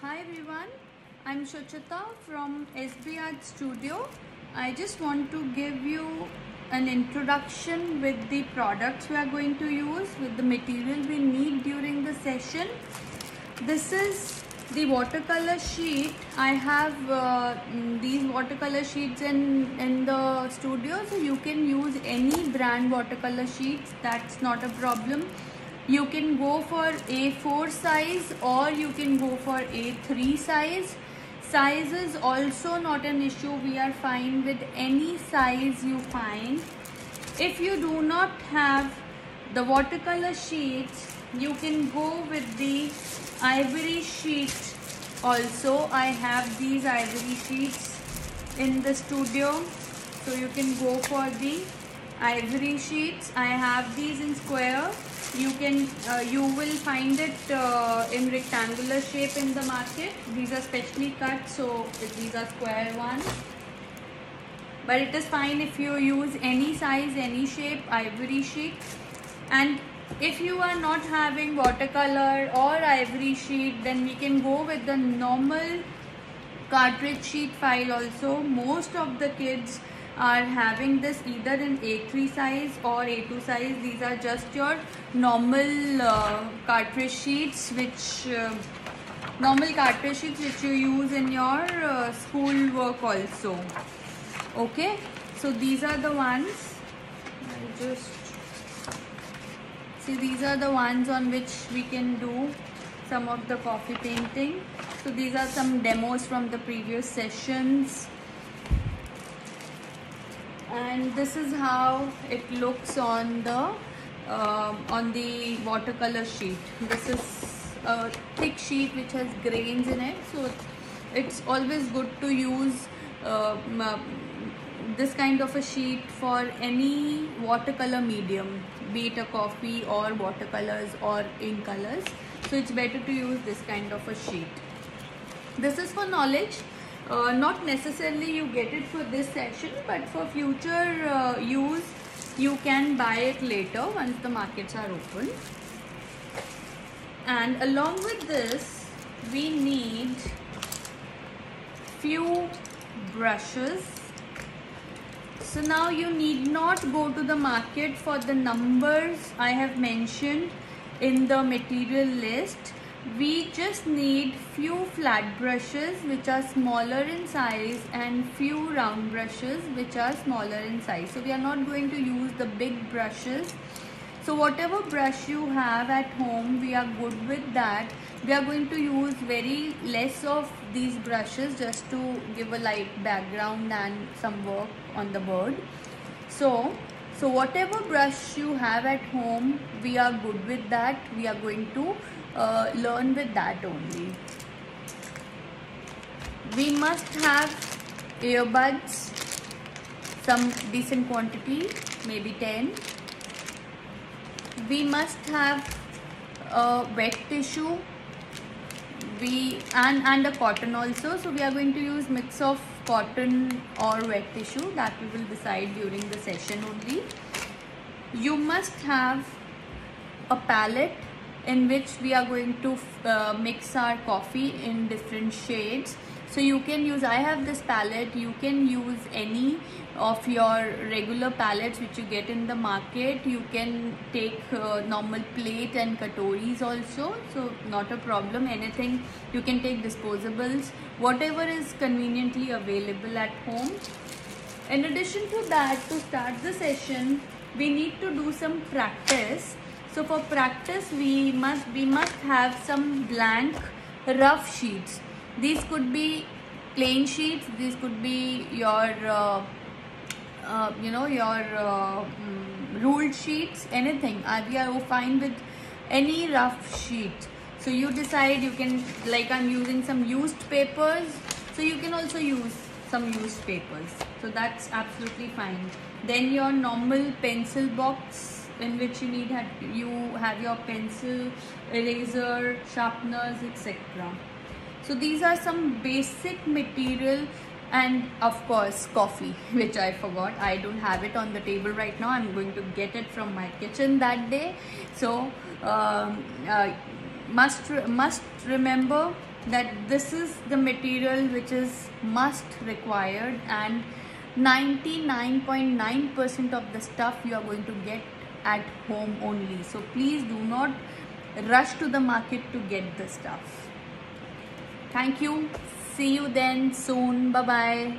Hi everyone, I'm Shochita from SB Art Studio. I just want to give you an introduction with the products we are going to use, with the material we need during the session. This is the watercolor sheet. I have these watercolor sheets in the studio, so you can use any brand watercolor sheets. That's not a problem. You can go for A4 size or you can go for A3 size. Size is also not an issue. We are fine with any size you find. If you do not have the watercolor sheets, you can go with the ivory sheet also. I have these ivory sheets in the studio, so you can go for the ivory sheets. I have these in square. You will find it in rectangular shape in the market. These are specially cut, so these are square ones. But it is fine if you use any size, any shape ivory sheet. And if you are not having watercolor or ivory sheet, then we can go with the normal cartridge sheet file also. Most of the kids are having this either in A3 size or A2 size. These are just your normal cartridge sheets which you use in your school work also. Okay, so these are the ones. I'll just see, these are the ones on which we can do some of the coffee painting. So these are some demos from the previous sessions, and this is how it looks on the watercolor sheet. This is a thick sheet which has grains in it, so it's always good to use this kind of a sheet for any watercolor medium, be it a coffee or watercolors or ink colors. So it's better to use this kind of a sheet. This is for knowledge. Not necessarily you get it for this session, but for future use you can buy it later once the markets are open. And along with this we need few brushes. So now you need not go to the market for the numbers I have mentioned in the material list. We just need few flat brushes which are smaller in size and few round brushes which are smaller in size. So we are not going to use the big brushes. So whatever brush you have at home, we are good with that. We are going to use very less of these brushes just to give a light background and some work on the bird. So whatever brush you have at home, we are good with that. We are going to learn with that only. We must have earbuds, some decent quantity, maybe 10. We must have a wet tissue, and a cotton also. So we are going to use mix of cotton or wet tissue. That we will decide during the session only. You must have a palette in which we are going to mix our coffee in different shades. So you can use, I have this palette, you can use any of your regular palettes which you get in the market. You can take normal plate and katoris also, so not a problem. Anything, you can take disposables, whatever is conveniently available at home. In addition to that, to start the session, we need to do some practice. So for practice, we must have some blank rough sheets. These could be plain sheets. These could be your ruled sheets. Anything. We are fine with any rough sheet. So you decide. You can, like I'm using some used papers, so you can also use some used papers. So that's absolutely fine. Then your normal pencil box, in which you have your pencil, eraser, sharpeners, etc. So these are some basic material, and of course coffee, which I forgot. I don't have it on the table right now. I'm going to get it from my kitchen that day. So must remember that this is the material which is must required, and 99.9% of the stuff you are going to get at home only. So please do not rush to the market to get the stuff. Thank you. See you then soon. Bye bye.